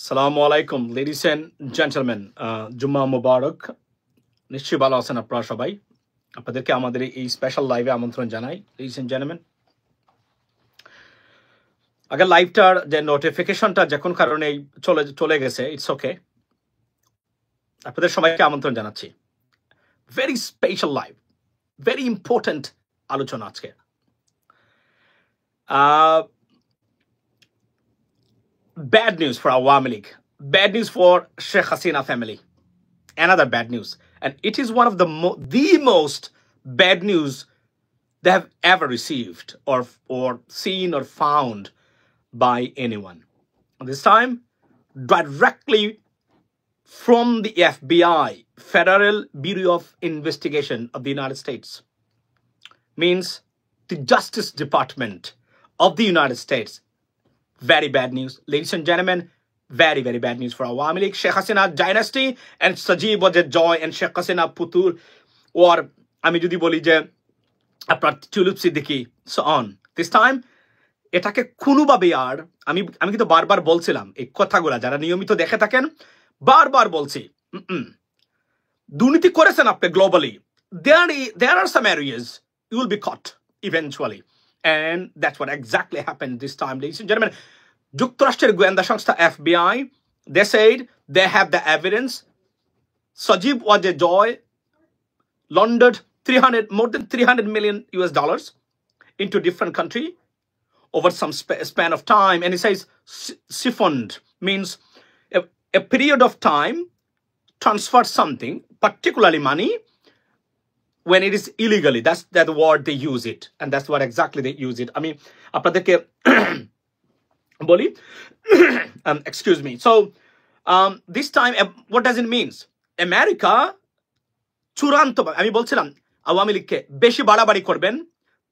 Assalamu alaikum, ladies and gentlemen. Jumma Mubarak. নিশ্চয়ই ভালো আছেন আপনারা সবাই। আপনাদেরকে আমাদের এই স্পেশাল লাইভে আমন্ত্রণ জানাই, ladies and gentlemen. আগে লাইভটার যে নোটিফিকেশনটা যখন কারণে চলে গেছে, ইটস ওকে। আপনাদের সবাইকে আমন্ত্রণ জানাচ্ছি। Very special live, very important আলোচনা আজকে। Bad news for Awami League. Bad news for Sheikh Hasina family. Another bad news. And it is one of the most bad news they have ever received or seen or found by anyone. This time, directly from the FBI, Federal Bureau of Investigation of the United States. Means the Justice Department of the United States. Very bad news. Ladies and gentlemen, very, very bad news for Awami League, Sheikh Hasina dynasty, and Sajib Joy and Sheikh Hasina Putur, or আমি যদি বলি যে আপনার tulip Siddiqui, so on. This time, এটাকে কোনোভাবে আর আমি কিন্তু বারবার বলছিলাম এই কথাগুলা, যারা নিয়মিত দেখে থাকেন বারবার বলছি, দুর্নীতি করেছেন আপনি globally, there are some areas you will be caught eventually. And that's what exactly happened this time, ladies and gentlemen. যুক্তরাষ্ট্রের গোয়েন্দা সংস্থা FBI, they said they have the evidence. Sajib Joy laundered more than $300 million into different country over some span of time. And he says siphoned means a period of time, transfer something, particularly money, when it is illegally. That's the word they use it, and that's what exactly they use it. I mean, আপনাদেরকে বলি, excuse me. So this time, what does it mean? America চূড়ান্ত, আমি বলছিলাম আওয়ামী লীগকে বেশি বাড়াবাড়ি করবেন,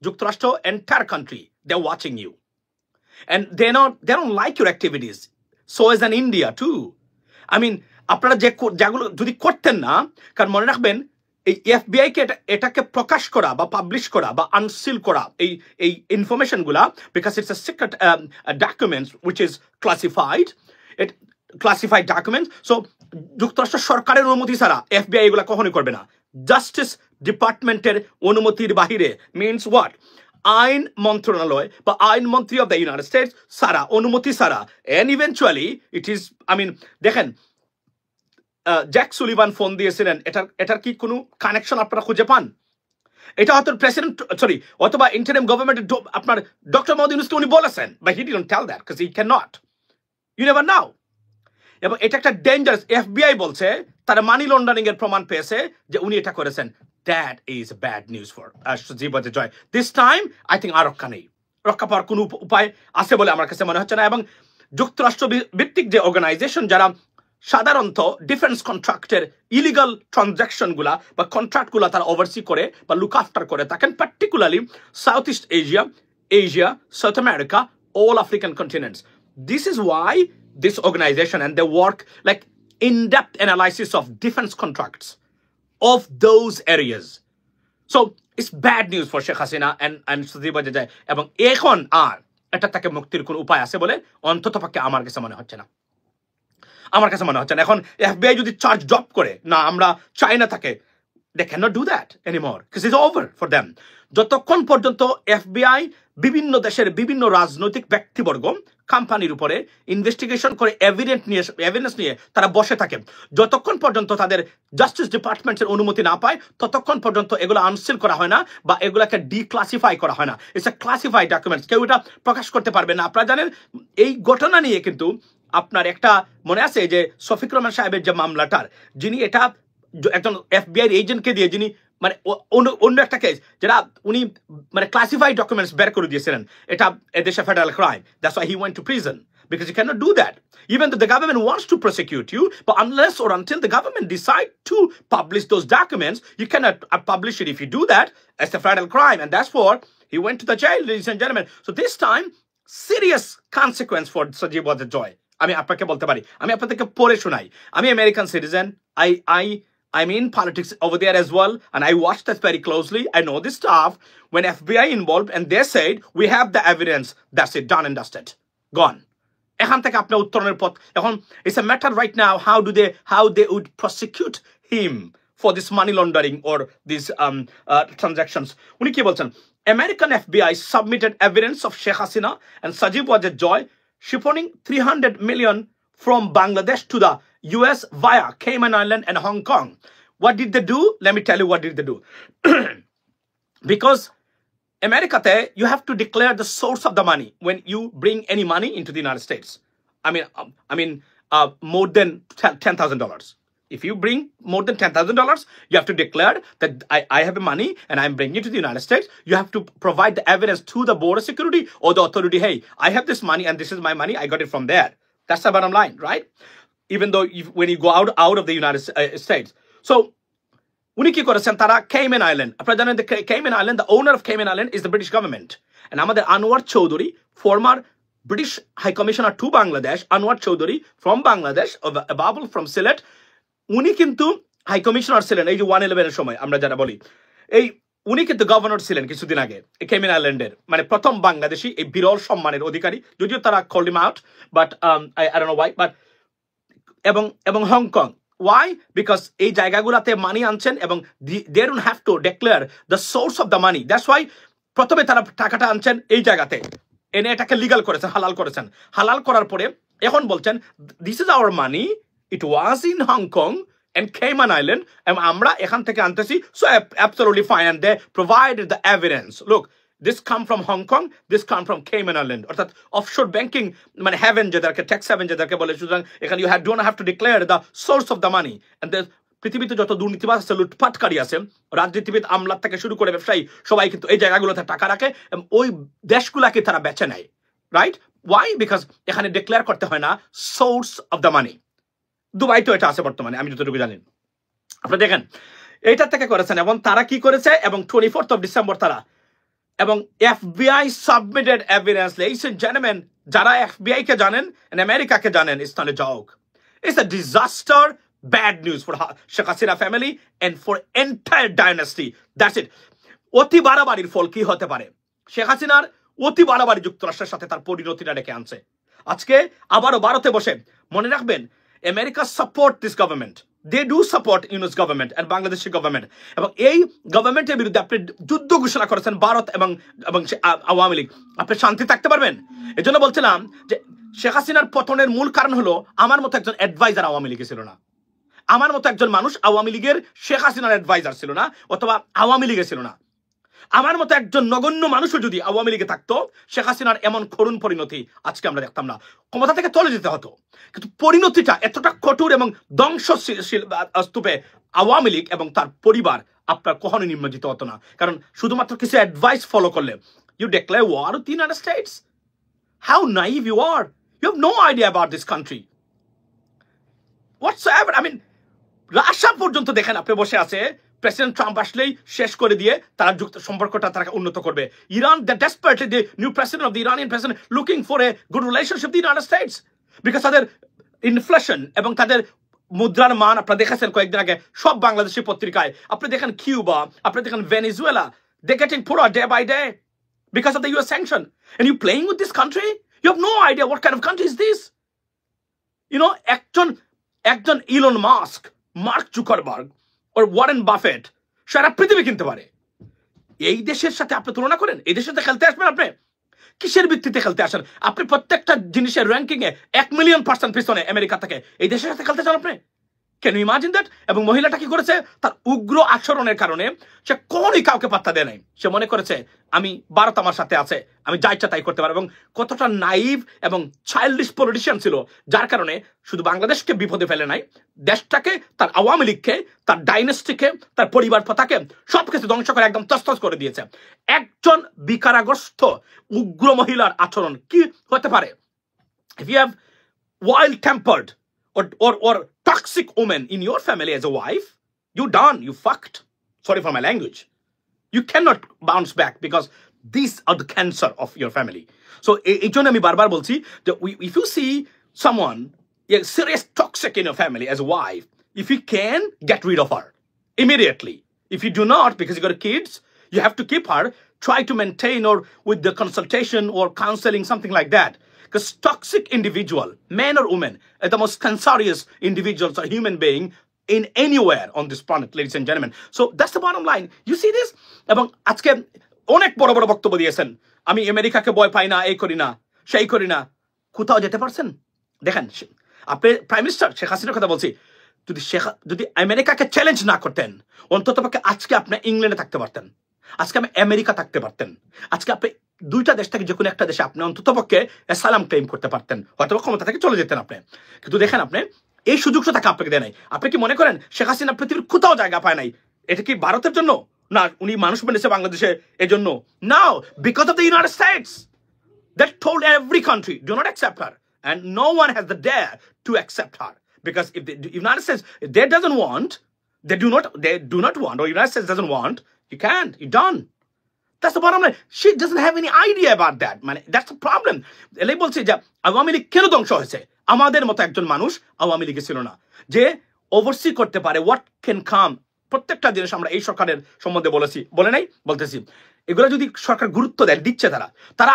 যুক্তরাষ্ট্র entire country, they're watching you, and they don't like your activities. So as an India too. I mean, আপনারা যেগুলো যদি করতেন না, কারণ মনে রাখবেন এই FBI কে এটাকে প্রকাশ করা বা পাবলিশ করা বা আনসিল করা এই ইনফরমেশন গুলা, because it's a secret documents which is classified documents. So যুক্তরাষ্ট্র সরকারের অনুমতি ছাড়া FBI এগুলা কখনোই করবে না। জাস্টিস ডিপার্টমেন্টের অনুমতির বাহিরে, মিনস হোয়াট, আইন মন্ত্রণালয় বা আইন মন্ত্রী অফ দ্য ইউনাইটেড স্টেটস ছাড়া, অনুমতি ছাড়া, and eventually it is, I mean দেখেন জ্যাক সুলিভান ফোন দিয়েছিলেন, এটার কি কোনো কানেকশন আপনারা খুঁজে পান? এটা হয়তো প্রেসিডেন্ট, সরি, অথবা ইন্টারিম গভর্নমেন্টের আপনার ডক্টর মোহাম্মদ ইউনূসকে উনি বলেছেন, but he didn't tell that because he can not, you never know. এবং এটা একটা ডেঞ্জারাস, FBI বলছে তারা মানি লন্ডারিং এর প্রমাণ পেয়েছে যে উনি এটা করেছেন। That is bad news for Sajib Joy. This time I think আর রক্ষা নেই, রক্ষা পাওয়ার কোনো উপায় আছে বলে আমার কাছে মনে হচ্ছে না। এবং যুক্তরাষ্ট্র ভিত্তিক যে অর্গানাইজেশন যারা সাধারণত ডিফেন্স কন্ট্রাক্টের ইলিগাল ট্রানজাকশন গুলা বা কন্ট্রাক্ট গুলা তারা ওভারসি করে বা লুক আফটার করে থাকেন, particularly south east Asia, south America, all African continents. This is why this organization and they work like in-depth analysis of defense contracts of those areas. So it's bad news for Sheikh Hasina and Sajib Joy. এবং এখন আর এটা থেকে মুক্তির কোন উপায় আছে বলে অন্ততপক্ষে আমার কাছে মনে হচ্ছে না। এখন FBI যদি চার্জ ড্রপ করে, না আমরা চাই না থাকে, they cannot do that anymore because it's over for them. যতক্ষণ পর্যন্ত FBI বিভিন্ন দেশের বিভিন্ন রাজনৈতিক ব্যক্তিবর্গ কোম্পানির উপরে ইনভেস্টিগেশন করে এভিডেন্স নিয়ে তারা বসে থাকে, যতক্ষণ পর্যন্ত তাদের জাস্টিস ডিপার্টমেন্টের অনুমতি না পায়, ততক্ষণ পর্যন্ত এগুলো আনসিল করা হয় না বা এগুলোকে ডিক্লাসিফাই করা হয় না। ইটস এ ক্লাসিফাইড ডকুমেন্টস, কেউ এটা প্রকাশ করতে পারবে না। আপনারা জানেন এই ঘটনা নিয়ে কিন্তু আপনার একটা মনে আছে যে শফিকুর রহমান সাহেবের যে মামলাটার, যিনি এটা একজন FBI এজেন্টকে দিয়ে, যিনি মানে অন্য একটা কেস যেটা উনি মানে ক্লাসিফাইড ডকুমেন্টস বের করে দিয়েছিলেন, এটা এদেশে federal crime. That's why he went to prison, because you cannot do that even though the government wants to prosecute you, but unless or until the government decide to publish those documents, you cannot publish it. If you do that, it's a federal crime, and that's why he went to the jail, ladies and gentlemen. So this time serious consequence for Sajib Joy. আমি আপনাকে বলতে পারি, আমি আপনাদেরকে পড়ে শোনাই। আমি American citizen, I'm in politics over there as well, and I watch that very closely. I know this stuff. When FBI involved and they said we have the evidence, that's it, done and dusted, gone. এখান থেকে আপনার উত্তরণের পথ এখন it's a matter right now how they would prosecute him for this money laundering or these transactions. উনি কি বলছেন? American FBI submitted evidence of Sheikh Hasina and Sajib Wajed Joy shifting 300 million from Bangladesh to the US via Cayman Island and Hong Kong. What did they do? Let me tell you what did they do. Because America, you have to declare the source of the money when you bring any money into the United States. I mean, more than $10,000. If you bring more than $10,000, you have to declare that I have money and I'm bringing it to the United States. You have to provide the evidence to the border security or the authority. Hey, I have this money and this is my money. I got it from there. That's the bottom line, right? Even though when you go out of the United States. So, উনি কি করেছেন তারা Cayman Island আপনারা জানেন the Cayman Island the owner of Cayman Island is the British government and আমাদের Anwar Choudhury former British High Commissioner to Bangladesh Anwar Choudhury from Bangladesh Babul from Sylhet উনি কিন্তু high commissioner ছিলেন এই যে 111 এর সময় আমরা যারা বলি এই উনি কিন্তু গভর্নর ছিলেন কিছুদিন আগে এই Cayman Islands মানে প্রথম বাংলাদেশী এই বিরল সম্মানের অধিকারী যদিও তারা called him out but I don't know why but এবং হংকং Why? Because এই জায়গাগুলোতে মানি আনছেন এবং they don't have to declare the source of the money. That's why প্রথমে তারা টাকাটা আনছেন এই জায়গাতে এনে এটাকে লিগ্যাল করেছেন হালাল করেছেন হালাল করার পরে এখন বলছেন this is our money it was in Hong Kong and Cayman Island এবং আমরা এখান থেকে আনতেছি so absolutely fine and they provided the evidence look this come from Hong Kong this come from Cayman Island অর্থাৎ offshore banking মানে heaven যেটাকে tax haven যেটাকে বলে সুতরাং এখানে you don't have to declare the source of the money and the পৃথিবীতে যত দুর্নীতিবাজ আছে লুটপাটকারী আছে রাজনীতিবিদ আমলা থেকে শুরু করে ব্যবসায়ী সবাই কিন্তু এই জায়গাগুলোতে টাকা রাখে এবং ওই দেশগুলোকে তারা বেচে নেয় রাইট why because এখানে ডিক্লেয়ার করতে হয় না source of the money Dubai তো এটা আছে বর্তমানে আমি যতটুকু জানি আপনারা দেখেন এইটা থেকে করেছেন এবং তারা কি করেছে এবং 24th of December তারা এবং FBI submitted evidence ladies and gentlemen যারা FBI কে জানেন and America কে জানেন it's not a joke it's a disaster bad news for Sheikh Hasina family and for entire dynasty that's it অতি বাড়াবাড়ির ফল কি হতে পারে শেখ হাসিনার অতি বাড়াবাড়ি যুক্তরাষ্ট্রের সাথে তার পরিণতিটা ডেকে আনছে আজকে আবারও ভারতে বসে মনে রাখবেন America support this government they do support Yunus government and Bangladeshi government এবং এই গভর্নমেন্টের বিরুদ্ধে আপনি যুদ্ধ ঘোষণা করেছেন ভারত এবং আওয়ামী লীগ আপনি শান্তি থাকতে পারবেন এজন্য বলছিলাম যে শেখ হাসিনার পতনের মূল কারণ হলো আমার মতো একজন অ্যাডভাইজার আওয়ামী লীগে ছিল না আমার মতো একজন মানুষ আওয়ামী লীগের শেখ হাসিনার অ্যাডভাইজার ছিল না অথবা আওয়ামী লীগে ছিল না আমার মতো একজন নগণ্য মানুষও যদি আওয়ামী লীগে থাকতো শেখ হাসিনার এমন করুণ পরিণতি আজকে আমরা দেখতাম না ক্ষমতা থেকে চলে যেতে হতো কিন্তু পরিণতিটা এতটা কঠোর এবং ধ্বংসশীল স্তূপে আওয়ামী লীগ এবং তার পরিবার আপনার কখনোই নিমজ্জিত হতো না কারণ শুধুমাত্র কিছু অ্যাডভাইস ফলো করলে you declare war with the United States how naive you are you have no idea about this country whatsoever I mean Russia পর্যন্ত দেখেন আপনি বসে আছে প্রেসিডেন্ট ট্রাম্প আসলেই শেষ করে দিয়ে তারা যুক্ত সম্পর্কটা তারা উন্নত করবে Iran the desperately the new president of the Iranian president looking for a good relationship the United states because তাদের ইনফ্লেশন এবং তাদের মুদ্রার মান আপনারা দেখেছেন কয়েকদিন আগে সব বাংলাদেশি পত্রিকায় আপনি দেখেন কিউবা আপনি দেখেন Venezuela they getting poorer day by day because of the US sanction and you playing with this country you have no idea what kind of country is this you know একজন Elon Musk Mark Zuckerberg or Warren Buffett সারা পৃথিবী কিনতে পারে এই দেশের সাথে আপনি তুলনা করেন এই দেশের সাথে খেলতে আসবেন আপনি কিসের ভিত্তিতে খেলতে আসেন আপনি প্রত্যেকটা জিনিসের র্যাঙ্কিং এ 1 মিলিয়ন পার্সেন্ট পিছনে আমেরিকা থেকে এই দেশের সাথে খেলতে চান আপনি ক্যান ইউ ইমাজিন দ্যাট এবং মহিলাটা কি করেছে তার উগ্র আচরণের কারণে সে কোনই কাউকে পাত্তা দেয় নাই সে মনে করেছে আমি ভারত আমার সাথে আছে আমি যা ইচ্ছা তাই করতে পারবো এবং কতটা নাইভ এবং চাইল্ডিশ পলিটিশিয়ান ছিল যার কারণে শুধু বাংলাদেশকে বিপদে ফেলে নাই দেশটাকে তার আওয়ামী লীগকে তার ডাইনেস্টিকে তার পরিবার প্রথাকে সবকিছু ধ্বংস করে একদম তছতছ করে দিয়েছে একজন বিকারাগ্রস্ত উগ্র মহিলার আচরণ কি হতে পারে if you have wild tempered or toxic woman in your family as a wife you done you fucked sorry for my language you cannot bounce back because these are the cancer of your family so এই জন্য আমি বারবার বলছি যে if you see someone serious toxic in your family as a wife if you can get rid of her immediately if you do not because you got kids you have to keep her try to maintain or with the consultation or counseling something like that Because toxic individual, man or woman, are the most cancerous individuals or human being in anywhere on this planet, ladies and gentlemen. So that's the bottom line. You see this? এবং আজকে অনেক বড় বড় বক্তব্য দিয়েছেন, আমি আমেরিকাকে ভয় পাই না, এই করি না, সেই করি না। কোথাও যেতে পারছেন? দেখেন, আপনি প্রাইম মিনিস্টার শেখ হাসিনার কথা বলছি, যদি আমেরিকাকে চ্যালেঞ্জ না করতেন, অন্ততপক্ষে আজকে আপনি ইংল্যান্ডে থাকতে পারতেন, আজকে আপনি আমেরিকা থাকতে পারতেন, আজকে আপনি দুইটা দেশ থেকে যে কোনো একটা দেশে আপনি অন্ততপক্ষে অ্যাসাইলাম ক্লেম করতে পারতেন, হয়তো ক্ষমতা থেকে চলে যেতেন আপনি। কিন্তু দেখেন, আপনি এই সুযোগটা তাকে আপনাকে দেয় নাই। আপনি কি মনে করেন শেখ হাসিনা পৃথিবীর কোথাও জায়গা পায় নাই? এটা কি ভারতের জন্য না, উনি মানুষ বেনেছে বাংলাদেশে এই জন্য? Now, because of the United States that told every country do not accept her, and no one has the dare to accept her, because if the United States, if they doesn't want, they do not want, or United States doesn't want, you can't, you're done. That's the bottom line. She doesn't have any idea about that, man. That's the problem. এলাই বলছে যে আওয়ামী লীগ কেন ধ্বংস হয়েছে? আমাদের মতো একজন মানুষ আওয়ামী লীগে ছিল না, যে ওভারসি করতে পারে what can come। প্রত্যেকটা জিনিস আমরা এই সরকারের সম্বন্ধে বলতেছি, এগুলো যদি সরকার গুরুত্ব দেয়, দিচ্ছে তারা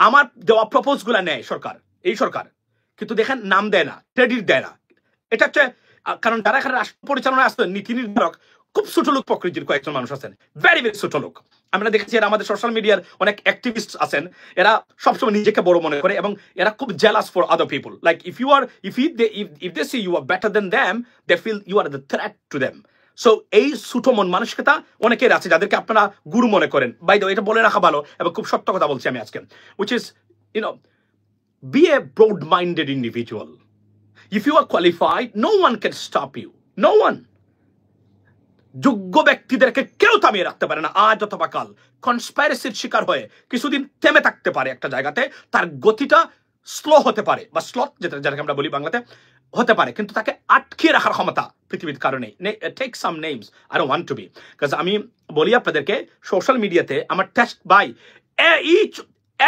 আমার দেওয়া প্রপোজ গুলা নেয় সরকার, এই সরকার, কিন্তু দেখেন নাম দেয় না, ক্রেডিট দেয় না। এটা হচ্ছে কারণ যারা এখানে রাষ্ট্র পরিচালনায় আসতেন, নীতি নির্ধারক খুব ছোট লোক প্রকৃতির কয়েকজন মানুষ আছেন, ভেরি ভেরি ছোট লোক। আমরা দেখেছি এরা আমাদের সোশ্যাল মিডিয়ার অনেক অ্যাক্টিভিস্ট আছেন, এরা সবসময় নিজেকে বড় মনে করে এবং এরা খুব jealous for other people. Like if they see you are better than them, they feel you are the threat to them. So এই ছোটো মন মানসিকতা অনেকের আছে, যাদেরকে আপনারা গুরু মনে করেন। বাই দ্য ওয়ে, এটা বলে রাখা ভালো এবং খুব সত্য কথা বলছি আমি আজকে, which is, you know, be a broad-minded individual. If you are qualified, no one can stop you. No one. যোগ্য ব্যক্তিদেরকে কেউ থামিয়ে রাখতে পারে না আজ অথবা কাল। কনস্পাইরেসির শিকার হয়ে কিছুদিন থেমে থাকতে পারে একটা জায়গাতে, তার গতিটা স্লো হতে পারে, বা স্লথ যেটাকে আমরা বলি বাংলাতে, হতে পারে, কিন্তু তাকে আটকে রাখার ক্ষমতা পৃথিবীর কারণে। Take some names, I don't want to be, because আমি বলি আপনাদেরকে সোশ্যাল মিডিয়াতে আমার test by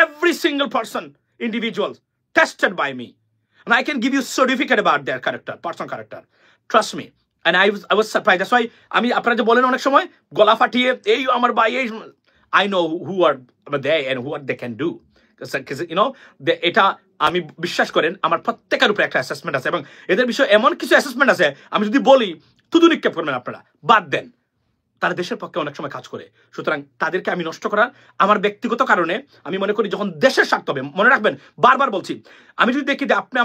every single person, individual tested by me, and I can give you certificate about their character, personal character, trust me. And I was surprised. That's why আমি আপনারা যে বলেন অনেক সময় গলা ফাটিয়ে এই আমার ভাই, এই I know who are they and what they can do, because you know, এটা আমি বিশ্বাস করেন আমার প্রত্যেকের উপরে একটা অ্যাসেসমেন্ট আছে, এবং এদের বিষয়ে এমন কিছু অ্যাসেসমেন্ট আছে আমি যদি বলি শুধু নিক্ষেপ করবেন আপনারা, বাদ দেন। তারা দেশের পক্ষে অনেক সময় কাজ করে, সুতরাং তাদেরকে আমি নষ্ট করার আমার ব্যক্তিগত কারণে আমি মনে করি, যখন দেশের স্বার্থ হবে, মনে রাখবেন, বারবার বলছি, আমি যদি দেখি যে আপনি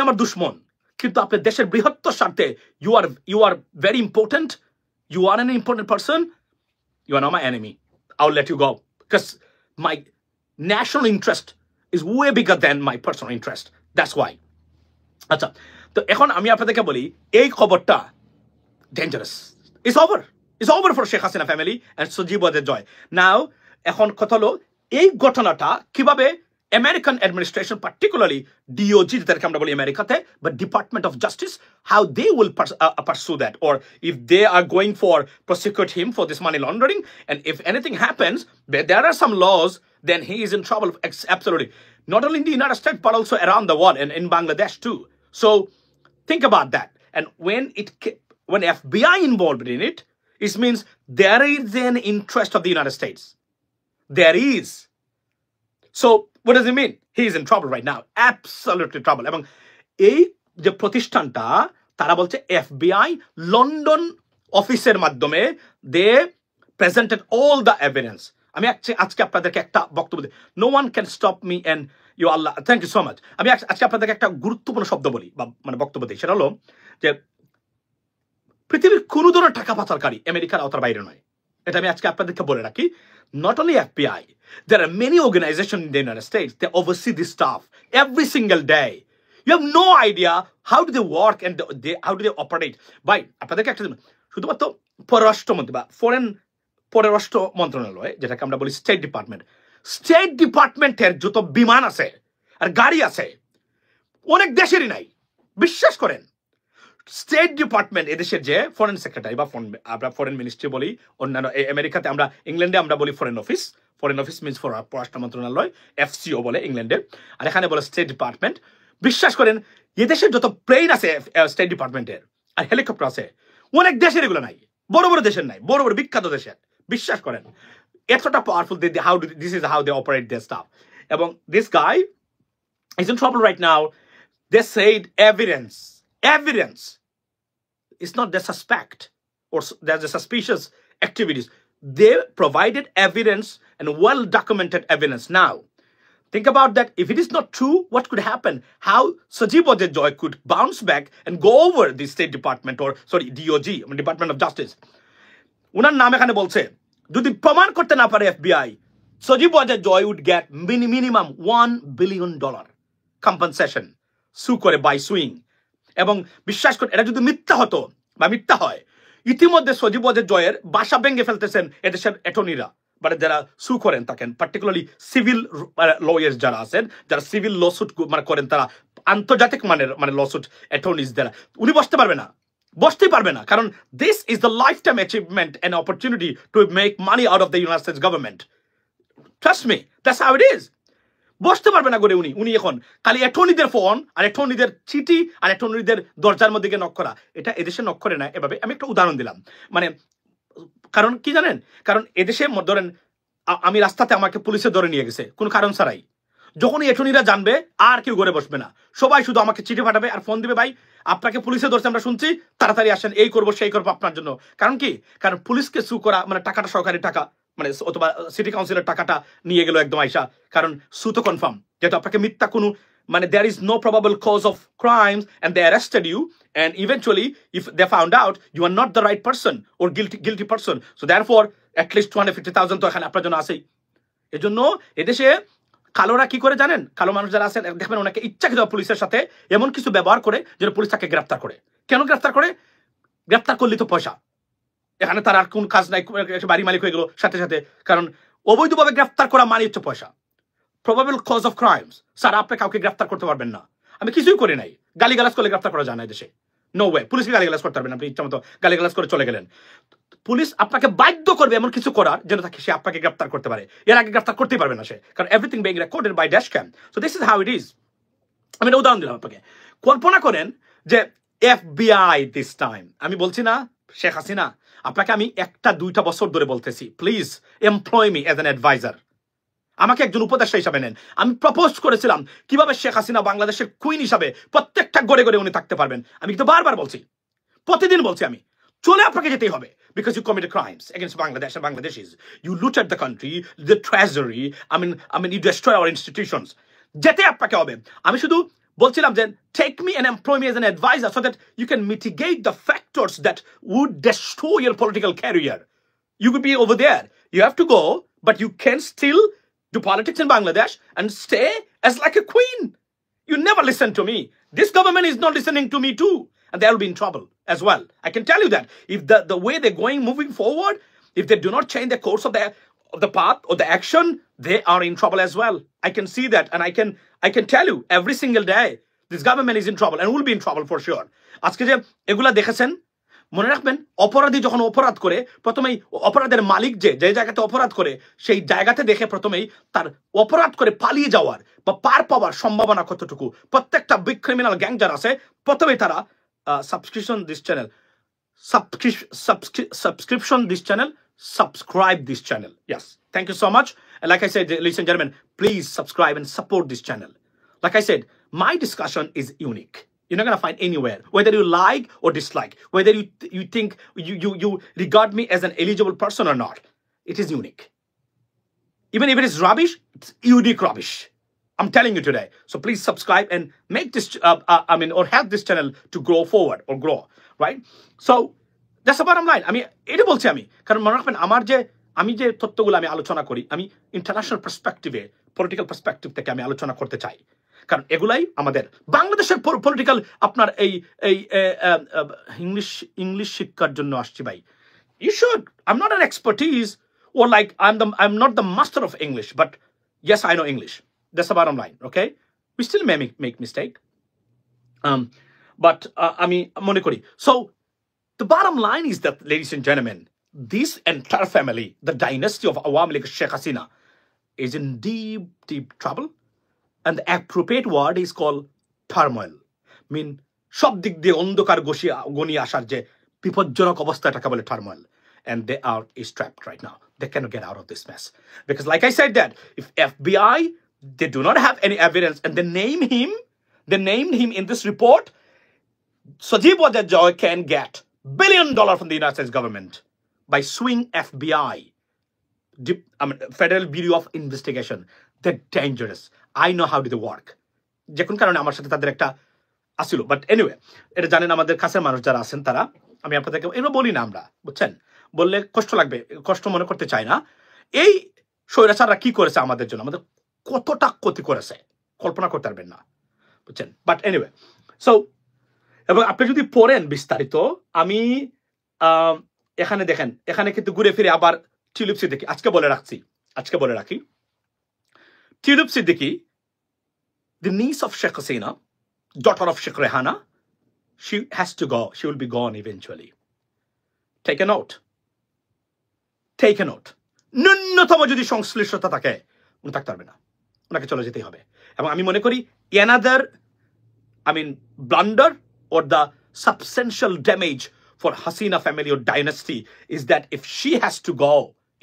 আমার দুশ্মন, কিন্তু আপনি দেশের বৃহত্তর স্বার্থে you are very important, you are an important person, you are not my enemy, I'll let you go, because my national interest is way bigger than my personal interest, that's why. আচ্ছা, তো এখন আমি আপনাদেরকে বলি, এই খবরটা dangerous, It's over for Sheikh Hasina family and Sujib Joy. Now, এখন কথা হলো এই ঘটনাটা কিভাবে American administration, particularly DOJ, যেটাকে আমরা বলি আমেরিকাতে, but Department of Justice, how they will pursue that, or if they are going for prosecute him for this money laundering, and if anything happens, there are some laws, then he is in trouble, absolutely. Not only in the United States, but also around the world, and in Bangladesh too. So think about that. And when FBI involved in it, it means there is an interest of the United States. There is. So what does it mean? He is in trouble right now. Absolutely trouble. এবং এই যে প্রতিষ্ঠানটা, তারা বলছে FBI London অফিসের মাধ্যমে they presented all the evidence. আমি আজকে আপনাদেরকে একটা বক্তব্য দিই, no one can stop me and you Allah, thank you so much. আমি আজকে আপনাদেরকে একটা গুরুত্বপূর্ণ শব্দ বলি, বা মানে বক্তব্য দিই, সেটা হলো যে পৃথিবীর কোনো ধরনের টাকা পাচারকারী আমেরিকার আওতার বাইরে নয়। এটা আমি আজকে আপনাদেরকে বলে রাখি। Not only FBI, there are many organizations in the United States that oversee this stuff every single day. You have no idea how do they work and how do they operate. By আপনাদেরকে একটা শুধুমাত্র পররাষ্ট্রমন্ত্রী বা পররাষ্ট্র মন্ত্রণালয়, যেটাকে আমরা বলি স্টেট ডিপার্টমেন্টের যত বিমান আছে আর গাড়ি আছে অনেক দেশেরই নাই, বিশ্বাস করেন। স্টেট ডিপার্টমেন্ট, এদেশের যে ফরেন সেক্রেটারি বা আমরা ফরেন মিনিস্ট্রি বলি, অন্যান্য আমেরিকাতে আমরা ইংল্যান্ডে আমরা বলি ফরেন অফিস মিনস পররাষ্ট্র মন্ত্রণালয়, FCO বলে ইংল্যান্ডে, আর এখানে বলে স্টেট ডিপার্টমেন্ট। বিশ্বাস করেন এদেশের যত প্লেন আছে স্টেট ডিপার্টমেন্টের আর হেলিকপ্টার আছে অনেক দেশের এগুলো নাই, বড় বড় দেশের নাই, বড় বড় বিখ্যাত দেশের। বিশ্বাস করেন এতটা powerful, this is how they operate their stuff. এবং this guy is in trouble right now. They said evidence. Evidence. It's not the suspect or there's the suspicious activities. They provided evidence and well-documented evidence. Now, think about that. If it is not true, what could happen? How Sajib Joy could bounce back and go over the State Department or, sorry, DOG, Department of Justice. উনার নাম এখানে বলছে যদি প্রমাণ করতে না পারে FBI, Sajib Joy would get minimum $1 billion compensation sue করে by suing. এবং বিশ্বাস করে এটা যদি মিথ্যা হতো বা মিথ্যা হয়, ইতিমধ্যে সজীব জয়ের বাসা ভেঙে ফেলতেছেন এদেশের অ্যাটর্নিরা, মানে যারা সু করেন থাকেন, পার্টিকুলারলি সিভিল লয়ার্স যারা আছেন, যারা সিভিল লসুট মানে করেন, তারা আন্তর্জাতিক মানের মানে লসুট অ্যাটর্নিস যারা, উনি বসতেই পারবে না, কারণ this is the life time achievement and opportunity to make money out of the United states government. Trust me, that's how it is. বসতে পারবে না করে উনি এখন খালি অ্যাটর্নিদের ফোন আর অ্যাটর্নিদের চিঠি আর অ্যাটর্নিদের দরজার মধ্যে নক করা, এটা এদেশে নক করে না এভাবে। আমি একটা উদাহরণ দিলাম, মানে কারণ কি জানেন, কারণ এদেশে ধরেন আমি রাস্তাতে আমাকে পুলিশে ধরে নিয়ে গেছে কোনো কারণ ছাড়াই, যখনই অ্যাটর্নিরা জানবে আর কেউ ঘরে বসবে না, সবাই শুধু আমাকে চিঠি পাঠাবে আর ফোন দিবে, ভাই আপনাকে পুলিশে ধরছে আমরা শুনছি, তাড়াতাড়ি আসেন, এই করবো সেই করবো আপনার জন্য। কারণ কি, কারণ পুলিশকে সু করা মানে টাকাটা সরকারি টাকা, মানে অথবা সিটি কাউন্সিলের টাকাটা নিয়ে গেল একদম আইসা, কারণ সু তো কনফার্ম যেহেতু আপনাকে মিথ্যা কোনো মানে there is no probable cause of crimes and they arrested you, and eventually if they found out you are not the right person or guilty person, so therefore at least 250,000 তো এখানে আপনার জন্য আছেই। এজন্য এদেশে কালোরা কি করে জানেন, কালো মানুষ যারা আছেন দেখবেন ওনাকে ইচ্ছাকৃত পুলিশের সাথে এমন কিছু ব্যবহার করে যেন পুলিশ তাকে গ্রেফতার করে। কেন গ্রেফতার করে? গ্রেফতার করলে তো পয়সা, এখানে তার আর কোন কাজ নাই, বাড়ি মালিক হয়ে গেল সাথে সাথে, কারণ অবৈধভাবে গ্রেফতার করা মানে হচ্ছে পয়সা। Probable cause of crimes, sir আপনি কাউকে গ্রেফতার করতে পারবেন না, আমি কিছুই করি নাই, গালিগালাজ করলে গ্রেফতার করা যায় না দেশে, নো ওয়ে। পুলিশকে গালিগালাজ করতে পারবেন, আপনি ইচ্ছা মতো গালিগালাজ করে চলে গেলেন, পুলিশ আপনাকে বাধ্য করবে এমন কিছু করার যেন তাকে সে আপনাকে গ্রেফতার করতে পারে, এর আগে গ্রেফতার করতেই পারবে না সে, কারণ everything being recorded by dash cam. So this is how it is. আমি একটা উদাহরণ দিলাম আপনাকে। কল্পনা করেন যে FBI দিস টাইম, আমি বলছি না শেখ হাসিনা, আপনাকে আমি 1-2 বছর ধরে বলতেছি please employ me as an adviser, আমাকে একজন উপদেষ্টা হিসাবে নেন। আমি প্রপোজ করেছিলাম কিভাবে শেখ হাসিনা বাংলাদেশের কুইন হিসাবে প্রত্যেকটা গড়ে গড়ে উনি থাকতে পারবেন। আমি কিন্তু বারবার বলছি, প্রতিদিন বলছি, আমি চলে আপনাকে যেতেই হবে, because you committed crimes against Bangladesh and Bangladeshis. You looted the country, the treasury. I mean, you destroy our institutions. যেতে আপনাকে হবে। আমি শুধু বলছিলাম যে take me and employ me as an advisor so that you can mitigate the factors that would destroy your political career. You could be over there. You have to go, but you can still do politics in Bangladesh and stay as like a queen. You never listen to me. This government is not listening to me too. And they'll be in trouble as well. I can tell you that. If the way they're moving forward, if they do not change the course of the path or the action, they are in trouble as well. I can see that, and I can tell you every single day, this government is in trouble and will be in trouble for sure. আজকে যে এগুলা দেখেছেন, মনে রাখবেন অপরাধী যখন অপরাধ করে প্রথমেই অপরাধের মালিক যে জায়গাতে অপরাধ করে সেই জায়গাতে দেখে প্রথমেই তার অপরাধ করে পালিয়ে যাওয়ার বা পার পাওয়ার সম্ভাবনা কতটুকু। প্রত্যেকটা বিগ ক্রিমিনাল গ্যাং যারা আছে প্রথমেই তারা subscription this channel, subscribe this channel. Yes, thank you so much. And like I said, ladies and gentlemen, please subscribe and support this channel. Like I said, my discussion is unique. You're not going to find anywhere, whether you like or dislike, whether you think you regard me as an eligible person or not. It is unique. Even if it is rubbish, it's unique rubbish. I'm telling you today. So please subscribe and make this, or help this channel to grow forward or grow, right? So that's the bottom line. এটা বলছি আমি, কারণ মনে রাখবেন আমি যে তথ্যগুলো আমি আলোচনা করি, আমি ইন্টারন্যাশনাল পার্সপেক্টিভে, পলিটিক্যাল পার্সপেক্টিভ থেকে আমি আলোচনা করতে চাই, কারণ এগুলাই আমাদের বাংলাদেশের পলিটিক্যাল আপনার এই ইংলিশ শিক্ষার জন্য আসছি ভাই। You should. I'm not an expertise or like I'm not the master of English, but yes, I know English. That's the bottom line, okay? We still may make mistake. But মনে করি। So the bottom line is that, ladies and gentlemen, this entire family, the dynasty of Awami League Sheikh Hasina, is in deep trouble. And the appropriate word is called turmoil. সব দিক দিয়ে অন্ধকার গনিয়ে আসার যে বিপজ্জনক অবস্থা, এটাকে বলে turmoil. And they are trapped right now. They cannot get out of this mess. Because like I said that, if FBI They do not have any evidence, and they named him in this report. Sajib Joy can get $1 billion from the United States government by suing FBI, Federal Bureau of Investigation. They're dangerous. I know how do they work. যে কোন কারণে আমার সাথে তাদের একটা আসিল, but anyway, এটা জানেন আমাদের কাছের মানুষ যারা আছেন তারা। আমি আপনাদেরকে এগুলো বলি না, আমরা বুঝছেন, বললে কষ্ট লাগবে, কষ্ট মনে করতে চাই না। এই স্বৈরাচাররা কি করেছে আমাদের জন্য, আমাদের কতটা ক্ষতি করেছে কল্পনা করতে পারবেন না, বুঝছেন। বাট এনিওয়ে, সো এবং আপনি যদি পড়েন বিস্তারিত, আমি এখানে দেখেন, এখানে কিন্তু ঘুরে ফিরে আবার টিউলিপ সিদ্দিকী, আজকে বলে রাখি, tulip Siddiqui, the niece of Sheikh Hasina, daughter of Sheikh Rehana, she has to go. She will be gone eventually. Take a note. ন্যূনতম যদি সংশ্লিষ্টতা থাকে, উনি থাকতে পারবে না, ওনাকে চলে যেতেই হবে। এবং আমি মনে করি another, blunder or the substantial damage for Hasina family or dynasty is that if she has to go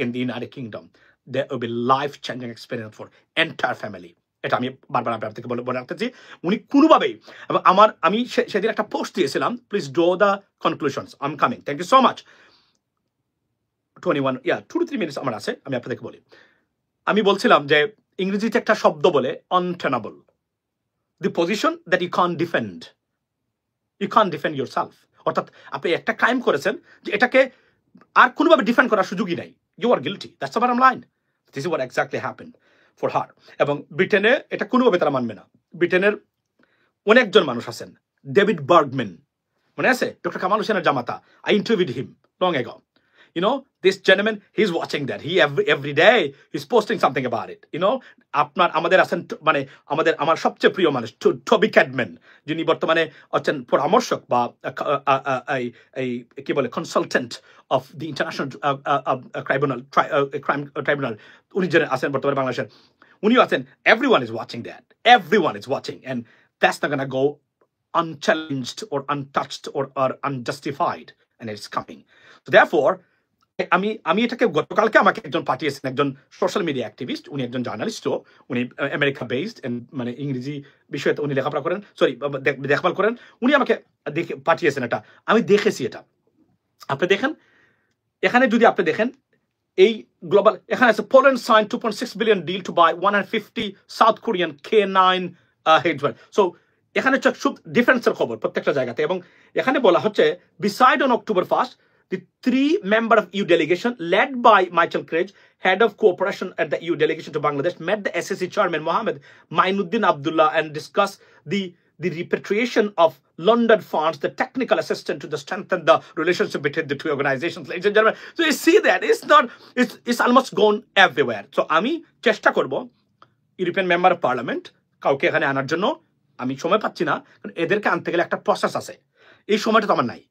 in the United Kingdom, there will be life-changing experience for entire family. এটা আমি বারবার আপনাদেরকে বলে রাখতেছি, উনি কোনোভাবেই, আমি সেদিন একটা পোস্ট দিয়েছিলাম, please draw the conclusions, I am coming, thank you so much. 2 to 3 minutes আমার আছে, আমি আপনাদেরকে বলি। আমি বলছিলাম যে ইংরেজিতে একটা শব্দ বলে untenable, the position that you can't defend yourself, অর্থাৎ আপনি একটা ক্রাইম করেছেন যে এটাকে আর কোনোভাবে ডিফেন্ড করার সুযোগই নাই, you are guilty, that's the bottom line. This is what exactly happened for her. এবং ব্রিটেনে এটা কোনোভাবে তারা মানবে না। ব্রিটেনের অনেকজন মানুষ আছেন, ডেভিড বার্গম্যান, মনে আছে, ডক্টর কামাল হোসেনের জামাতা, I interviewed him long ago. You know, this gentleman, he's watching that. He every day he's posting something about it. You know, আমাদের আছেন, আমার সবচেয়ে প্রিয় মানুষ টবি ক্যাডম্যান, যিনি বর্তমানে আছেন পরামর্শক বা কি বলে consultant of the international crime tribunal, উনি যে আছেন বর্তমানে বাংলাদেশের, উনিও আছেন। everyone is watching that, everyone is watching, and that's not gonna go unchallenged or untouched or unjustified, and it's coming. So therefore, আমি এটাকে গতকালকে আমাকে একজন পাঠিয়েছেন, একজন সোশ্যাল মিডিয়া অ্যাক্টিভিস্ট, উনি একজন জার্নালিস্টও, উনি আমেরিকা বেসড, ইংরেজি বিষয়ে উনি লেখাপড়া করেন, দেখভাল করেন, উনি আমাকে পাঠিয়েছেন এটা, আমি দেখেছি এটা। আপনি দেখেন, এখানে যদি আপনি দেখেন এই গ্লোবাল, এখানে আছে Poland sign $2.6 billion deal to buy 150 South Korean K9 হেডওয়ার। সো এখানে সব ডিফেন্সের খবর প্রত্যেকটা জায়গাতে, এবং এখানে বলা হচ্ছে beside on October 1st, the 3-member of EU delegation led by Michael Craig, head of cooperation at the EU delegation to Bangladesh, met the SSC chairman Mohammed Mainuddin Abdullah and discussed the repatriation of London funds, the technical assistance to strengthen the relationship between the two organizations. Ladies and gentlemen, so you see that it's almost gone everywhere. So আমি চেষ্টা করব European member of parliament কাউকে এখানে আনার জন্য, আমি সময় পাচ্ছি না, কারণ এদেরকে আনতে গেলে একটা প্রসেস আছে, এই সময়টা তো আমার নাই,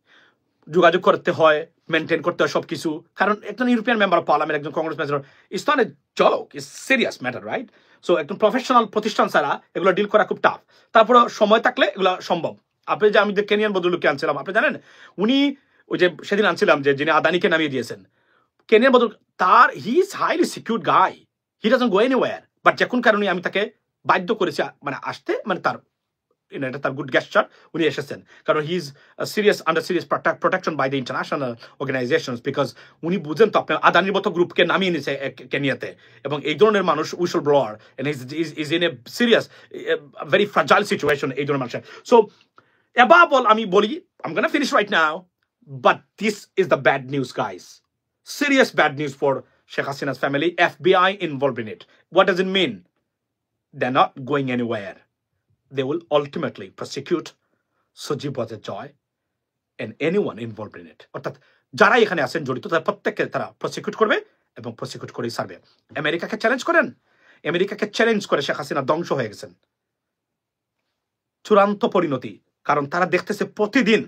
যোগাযোগ করতে হয়, মেনটেন করতে হয় সবকিছু, কারণ একজন ইউরোপিয়ান মেম্বার অফ পার্লামেন্ট, একজন Congress member, it's not a joke, it's serious matter, right? So একজন প্রফেশনাল প্রতিষ্ঠান ছাড়া এগুলো ডিল করা খুব টাফ। তারপরে সময় থাকলে এগুলো সম্ভব। আপনি যে আমি যে কেনিয়ান ভদ্রলোককে আনছিলাম, আপনি জানেন, উনি ওই যে সেদিন আনছিলাম যে যিনি আদানিকে নামিয়ে দিয়েছেন, কেনিয়ান ভদ্রলোক, তার he is highly secured guy, he doesn't go anywhere, but যে কোন কারণে আমি তাকে বাধ্য করেছি আসতে, তার এটা তার গুড গেস্টার, উনি এসেছেন, কারণ he is under serious protection by the international organizations, because উনি বুঝেন তো আপনার আদানির মতো গ্রুপকে নামিয়ে নিয়েছে কেনিয়াতে, এবং এই ধরনের মানুষ whistle blower, and is in a serious very fragile situation এই ধরনের মানুষের। সো এবার আমি বলি, I'm gonna finish right now, but this is the bad news, guys. Serious bad news for Sheikh Hasina's family. FBI involved in it. What does it mean? They're not going anywhere. They will ultimately prosecute Sajib Joy and anyone involved in it. অর্থাৎ যারা এখানে আছেন জড়িত, তারা প্রত্যেককে তারা prosecute করবে এবং প্রসিকিউট করেই ছাড়বে। আমেরিকাকে চ্যালেঞ্জ করেন, আমেরিকাকে চ্যালেঞ্জ করে শেখ হাসিনা ধ্বংস হয়ে গেছেন, চূড়ান্ত পরিণতি, কারণ তারা দেখতেছে প্রতিদিন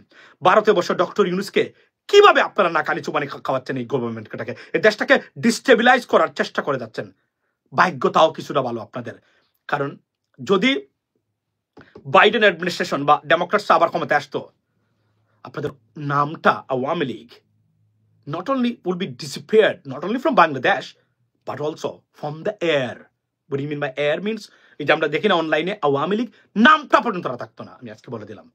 ভারতে বসে ডক্টর ইউনূসকে কিভাবে আপনারা নাকানি চুবানি খাওয়াচ্ছেন, এই গভর্নমেন্টটাকে, এই দেশটাকে ডিস্টেবিলাইজ করার চেষ্টা করে যাচ্ছেন। ভাগ্যতাও কিছুটা ভালো আপনাদের, কারণ যদি বাইডেন অ্যাডমিনিস্ট্রেশন বা ডেমোক্রেটস আবার ক্ষমতায় আসতো, আপনাদের নামটা Awami League not only will be disappeared, not only from Bangladesh, but also from the air. What do you mean by air means? এই যে আমরা দেখি না অনলাইনে আওয়ামী লীগ নামটা পর্যন্ত তারা থাকতো না, আমি আজকে বলে দিলাম।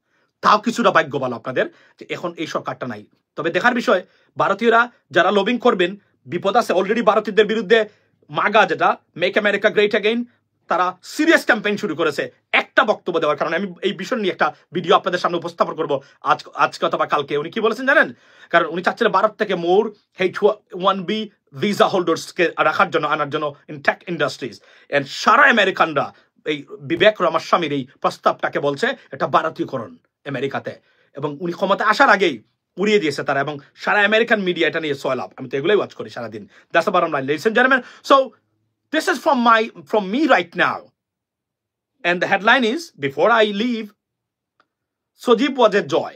তাও কিছুটা ভাগ্য ভালো আপনাদের যে এখন এই সরকারটা নাই। তবে দেখার বিষয়, ভারতীয়রা যারা লবিং করবেন, বিপদ আছে। অলরেডি ভারতীয়দের বিরুদ্ধে মাগা, যেটা মেক আমেরিকা গ্রেট অ্যাগেইন, তারা সিরিয়াস ক্যাম্পেইন শুরু করেছে একটা বক্তব্য দেওয়ার কারণে। আমি এই বিষয় নিয়ে একটা ভিডিও আপনাদের সামনে উপস্থাপন করবো আজকে অথবা কালকে। উনি কি বলেছেন জানেন? কারণ উনি চাচ্ছিলেন ভারত থেকে মোর H1B ভিসা হোল্ডার্সকে রাখার জন্য, আনার জন্য ইন টেক ইন্ডাস্ট্রিজ। এন্ড সারা আমেরিকানরা এই বিবেক রামাস্বামীর এই প্রস্তাবটাকে বলছে এটা ভারতীয়করণ আমেরিকাতে, এবং উনি ক্ষমতা আসার আগেই উড়িয়ে দিয়েছে তারা, এবং সারা আমেরিকান মিডিয়া এটা নিয়ে সয়েল আপ। আমি তো এগুলোই ওয়াচ করি সারাদিন। That's the bottom line, ladies and gentleman. So this is from me right now, and the headline is, before I leave, Sojib was a joy,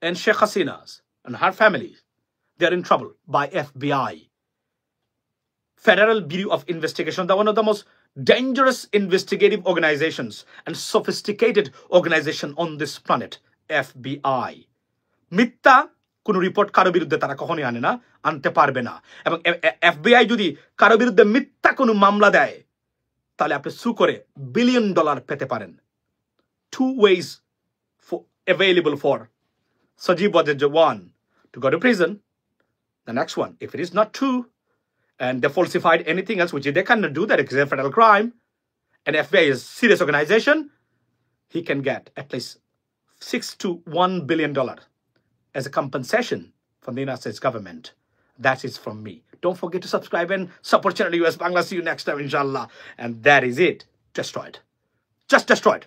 and Sheikh Hasina's and her family, they are in trouble by FBI, Federal Bureau of Investigation, the one of the most dangerous investigative organizations and sophisticated organization on this planet, FBI. মিথ্যা কোন report কারো বিরুদ্ধে তারা কখনোই আনে না, আনতে পারবে না। এবং FBI যদি কারো বিরুদ্ধে মিথ্যা কোনো মামলা দেয়, তাহলে আপনি সু করে $1 billion পেতে পারেন। 2 ways available for Sajib Wajid. One, to go to prison. The next one, if it is not true and they falsified anything else, which they cannot do that, it's a federal crime, and FBI is a serious organization, he can get at least $6 to $1 billion as a compensation from the United States government. That is from me. Don't forget to subscribe and support Channel US Bangla. See you next time, inshallah. And that is it. Destroyed. Just destroyed.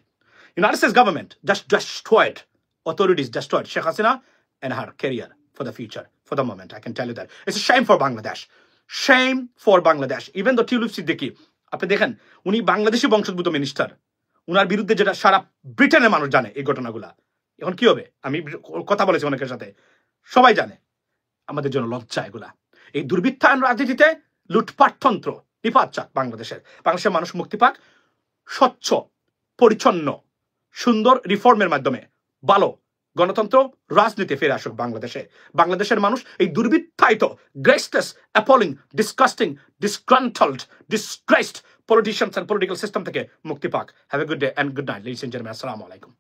United States government just destroyed. Authorities destroyed Sheikh Hasina and her career for the future. For the moment, I can tell you that. It's a shame for Bangladesh. Shame for Bangladesh. Even though Tulip Siddiqui, আপনি দেখেন উনি বাংলাদেশি বংশোদ্ভূত minister, উনার বিরুদ্ধে যেটা সারা ব্রিটেনের মানুষ জানে এই ঘটনাগুলা, এখন কি হবে? আমি কথা বলেছি অনেকের সাথে, সবাই জানে। আমাদের জন্য লজ্জা এগুলা। এই দুর্বৃত্তায়ন রাজনীতিতে লুটপাটতন্ত্র নিপাত চাক বাংলাদেশের মানুষ মুক্তি পাক, স্বচ্ছ পরিচ্ছন্ন সুন্দর রিফর্মের মাধ্যমে ভালো গণতন্ত্র রাজনীতি ফিরে আসুক বাংলাদেশে। বাংলাদেশের মানুষ এই দুর্বৃত্তায়িত, graceless, appalling, disgusting, disgruntled, disgraced politicians and political system থেকে মুক্তি পাক। Have a good day and good night, ladies and gentleman. আসসালামু আলাইকুম।